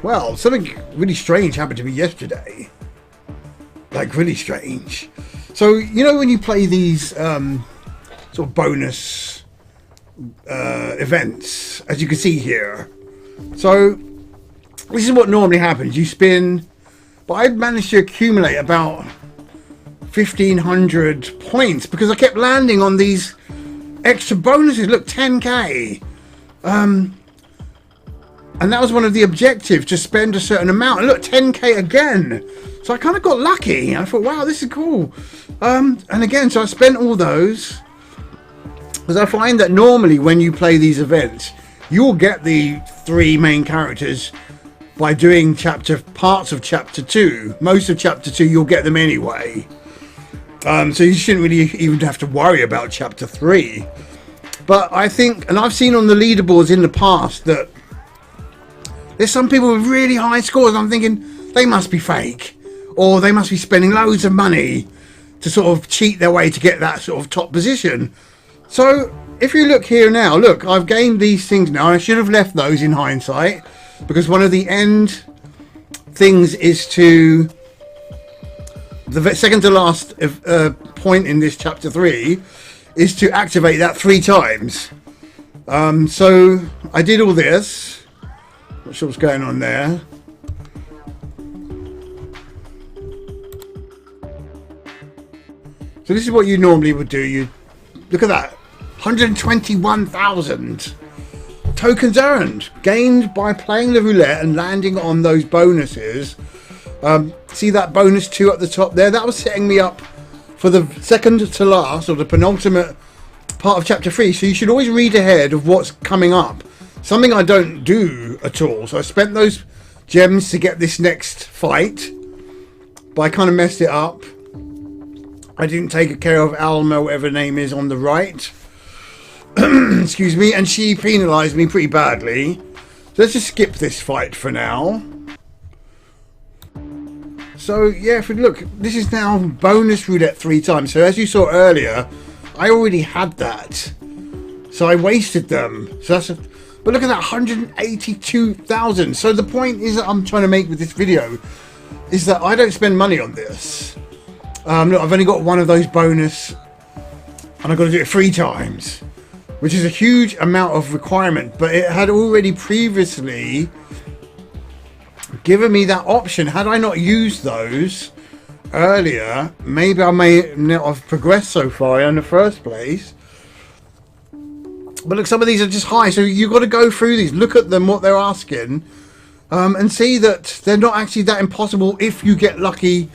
Well, something really strange happened to me yesterday. Like, really strange. So, you know when you play these sort of bonus events, as you can see here. So, this is what normally happens. You spin, but I managed to accumulate about 1,500 points because I kept landing on these extra bonuses. Look, 10k. And that was one of the objectives, to spend a certain amount. And look, 10k again. So I kind of got lucky. I thought, wow, this is cool. And again, so I spent all those. Because I find that normally when you play these events, you'll get the 3 main characters by doing parts of chapter 2. Most of chapter 2, you'll get them anyway. So you shouldn't really even have to worry about chapter 3. But I think, and I've seen on the leaderboards in the past that there's some people with really high scores. I'm thinking they must be fake, or they must be spending loads of money to sort of cheat their way to get that sort of top position. So if you look here now, look, I've gained these things now. I should have left those in hindsight, because one of the end things is to, the second to last point in this chapter 3 is to activate that 3 times. So I did all this. Not sure what's going on there. So this is what you normally would do. You look at that, 121,000 tokens earned, gained by playing the roulette and landing on those bonuses. See that bonus 2 at the top there? That was setting me up for the second to last, or the penultimate part of chapter 3. So you should always read ahead of what's coming up. Something I don't do at all. So I spent those gems to get this next fight, but I kind of messed it up. I didn't take care of Alma, whatever her name is, on the right. Excuse me. And she penalised me pretty badly. So let's just skip this fight for now. So yeah, if we look, this is now bonus roulette 3 times. So as you saw earlier, I already had that. So I wasted them. So that's but look at that, 182,000. So the point is that I'm trying to make with this video is that I don't spend money on this. Look, I've only got one of those bonus, and I've got to do it 3 times, which is a huge amount of requirement. But it had already previously given me that option. Had I not used those earlier, maybe I may not have progressed so far in the first place. But look, some of these are just high, so you've got to go through these, look at them, what they're asking, and see that they're not actually that impossible if you get lucky.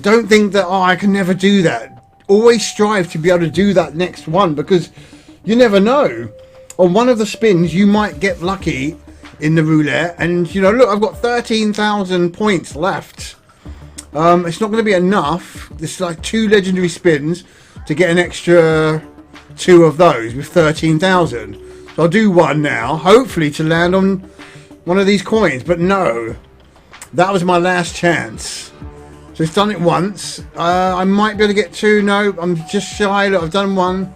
Don't think that, oh, I can never do that. Always strive to be able to do that next one, because you never know. On one of the spins, you might get lucky in the roulette, and you know, look, I've got 13,000 points left. It's not going to be enough. It's like 2 legendary spins to get an extra 2 of those with 13,000. So I'll do one now, hopefully to land on one of these coins. But no, that was my last chance. So it's done it once. I might be able to get 2. No, I'm just shy. Look, I've done 1.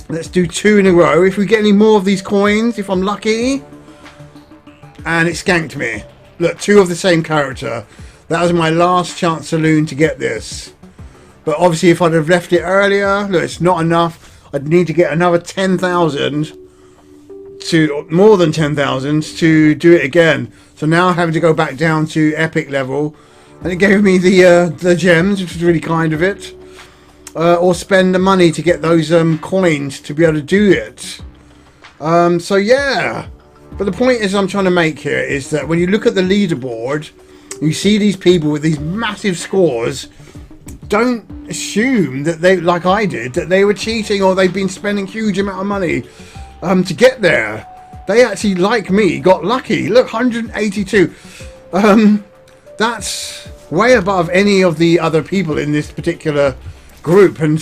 Let's do 2 in a row. If we get any more of these coins, if I'm lucky. And it skanked me. Look, 2 of the same character. That was my last chance saloon to get this. But obviously if I'd have left it earlier, look, it's not enough. I'd need to get another 10,000 to, more than 10,000 to do it again. So now I'm having to go back down to epic level. And it gave me the gems, which was really kind of it. Or spend the money to get those coins to be able to do it. So yeah. But the point is I'm trying to make here is that when you look at the leaderboard, you see these people with these massive scores. Don't assume that they, like I did, that they were cheating or they've been spending huge amount of money to get there. They actually, like me, got lucky. Look, 182. That's way above any of the other people in this particular group. And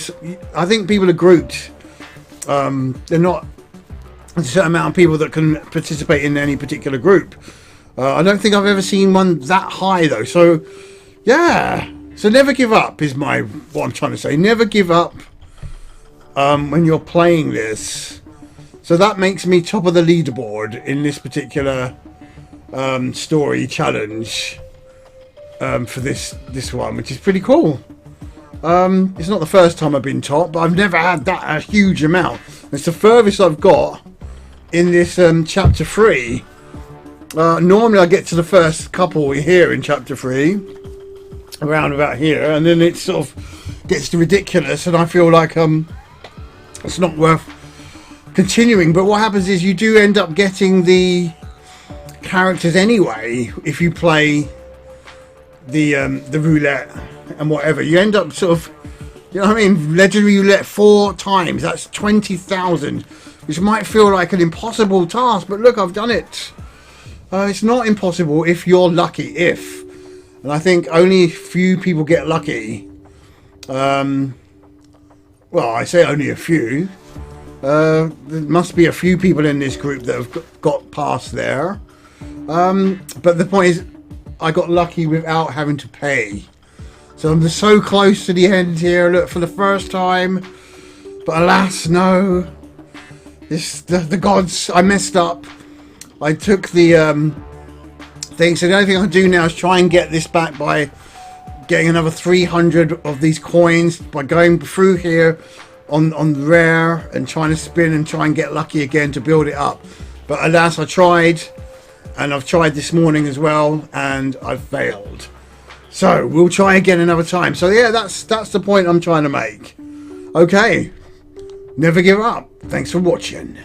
I think people are grouped. They're not a certain amount of people that can participate in any particular group. I don't think I've ever seen one that high though. So yeah. So never give up is what I'm trying to say. Never give up when you're playing this. So that makes me top of the leaderboard in this particular story challenge for this one, which is pretty cool. It's not the first time I've been top, but I've never had that a huge amount. It's the furthest I've got in this chapter 3. Normally I get to the first couple here in chapter 3, around about here, and then it sort of gets to ridiculous, and I feel like it's not worth continuing. But what happens is you do end up getting the characters anyway if you play the roulette and whatever. You end up sort of, you know what I mean, legendary roulette 4 times. That's 20,000, which might feel like an impossible task, but look, I've done it. It's not impossible if you're lucky. And I think only a few people get lucky. Well, I say only a few. There must be a few people in this group that have got past there. But the point is, I got lucky without having to pay. So I'm just so close to the end here, look, for the first time. But alas, no. The gods, I messed up. I took the thing, so the only thing I can do now is try and get this back by getting another 300 of these coins, by going through here on rare and trying to spin and try and get lucky again to build it up. But alas, I tried, and I've tried this morning as well, and I've failed. So we'll try again another time. So yeah, that's the point I'm trying to make. Okay, never give up. Thanks for watching.